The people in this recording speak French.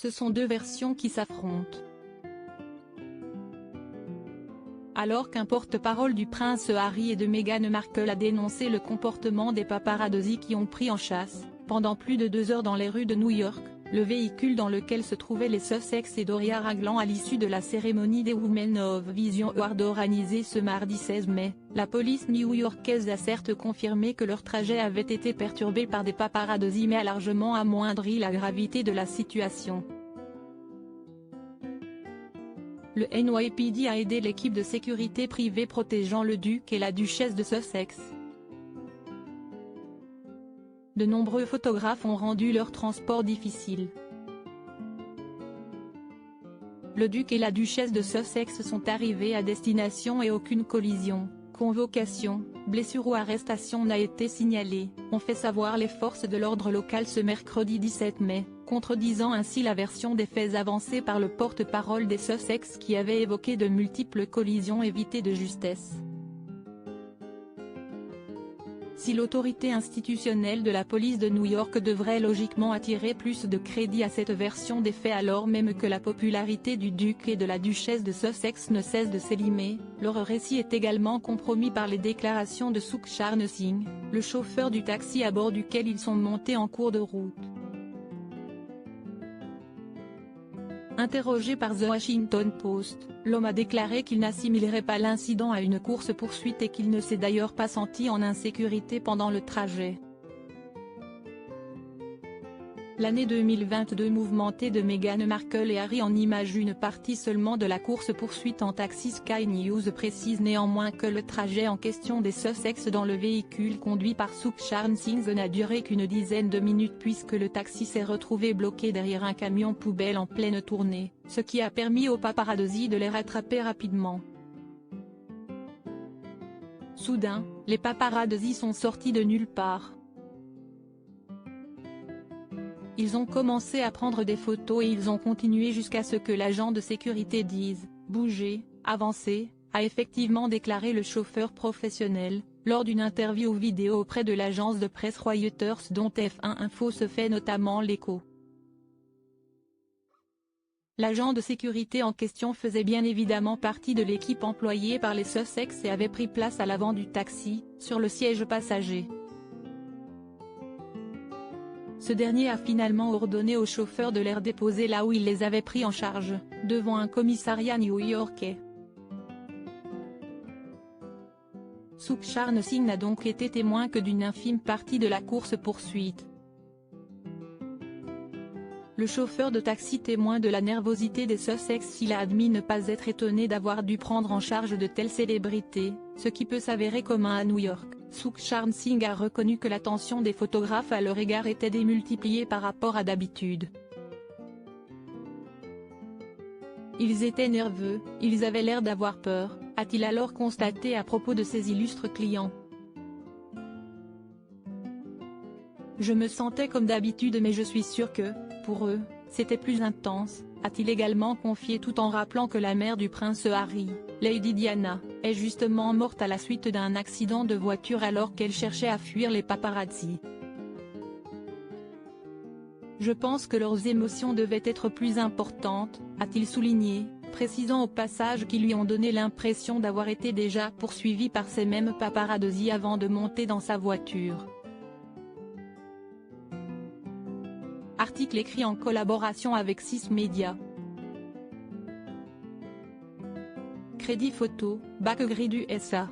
Ce sont deux versions qui s'affrontent. Alors qu'un porte-parole du prince Harry et de Meghan Markle a dénoncé le comportement des paparazzi qui ont pris en chasse, pendant plus de 2 heures dans les rues de New York, le véhicule dans lequel se trouvaient les Sussex et Doria Ragland à l'issue de la cérémonie des Women of Vision Awards organisée ce mardi 16 mai, la police new-yorkaise a certes confirmé que leur trajet avait été perturbé par des paparazzi mais a largement amoindri la gravité de la situation. Le NYPD a aidé l'équipe de sécurité privée protégeant le duc et la duchesse de Sussex. De nombreux photographes ont rendu leur transport difficile. Le duc et la duchesse de Sussex sont arrivés à destination et aucune collision, convocation, blessure ou arrestation n'a été signalée, ont fait savoir les forces de l'ordre locales ce mercredi 17 mai, contredisant ainsi la version des faits avancée par le porte-parole des Sussex qui avait évoqué de multiples collisions évitées de justesse. Si l'autorité institutionnelle de la police de New York devrait logiquement attirer plus de crédit à cette version des faits alors même que la popularité du duc et de la duchesse de Sussex ne cesse de s'élimer, leur récit est également compromis par les déclarations de Sukhsharn Singh, le chauffeur du taxi à bord duquel ils sont montés en cours de route. Interrogé par The Washington Post, l'homme a déclaré qu'il n'assimilerait pas l'incident à une course-poursuite et qu'il ne s'est d'ailleurs pas senti en insécurité pendant le trajet. L'année 2022 mouvementée de Meghan Markle et Harry en image une partie seulement de la course-poursuite en taxi. Sky News précise néanmoins que le trajet en question des Sussex dans le véhicule conduit par Sukhsharn Singh n'a duré qu'une dizaine de minutes puisque le taxi s'est retrouvé bloqué derrière un camion poubelle en pleine tournée, ce qui a permis aux paparazzi de les rattraper rapidement. Soudain, les paparazzi sont sortis de nulle part. Ils ont commencé à prendre des photos et ils ont continué jusqu'à ce que l'agent de sécurité dise « Bougez, avancez », a effectivement déclaré le chauffeur professionnel, lors d'une interview vidéo auprès de l'agence de presse Reuters dont F1 Info se fait notamment l'écho. L'agent de sécurité en question faisait bien évidemment partie de l'équipe employée par les Sussex et avait pris place à l'avant du taxi, sur le siège passager. Ce dernier a finalement ordonné au chauffeur de les déposer là où il les avait pris en charge, devant un commissariat new-yorkais. Sukhsharn Singh n'a donc été témoin que d'une infime partie de la course-poursuite. Le chauffeur de taxi témoin de la nervosité des Sussex il a admis ne pas être étonné d'avoir dû prendre en charge de telles célébrités, ce qui peut s'avérer commun à New York. Sukhsharn Singh a reconnu que l'attention des photographes à leur égard était démultipliée par rapport à d'habitude. Ils étaient nerveux, ils avaient l'air d'avoir peur, a-t-il alors constaté à propos de ses illustres clients. Je me sentais comme d'habitude mais je suis sûr que, pour eux, c'était plus intense, a-t-il également confié tout en rappelant que la mère du prince Harry, Lady Diana, est justement morte à la suite d'un accident de voiture alors qu'elle cherchait à fuir les paparazzi. Je pense que leurs émotions devaient être plus importantes, a-t-il souligné, précisant au passage qu'ils lui ont donné l'impression d'avoir été déjà poursuivi par ces mêmes paparazzi avant de monter dans sa voiture. Article écrit en collaboration avec 6 médias. Crédit photo, Backgrid USA.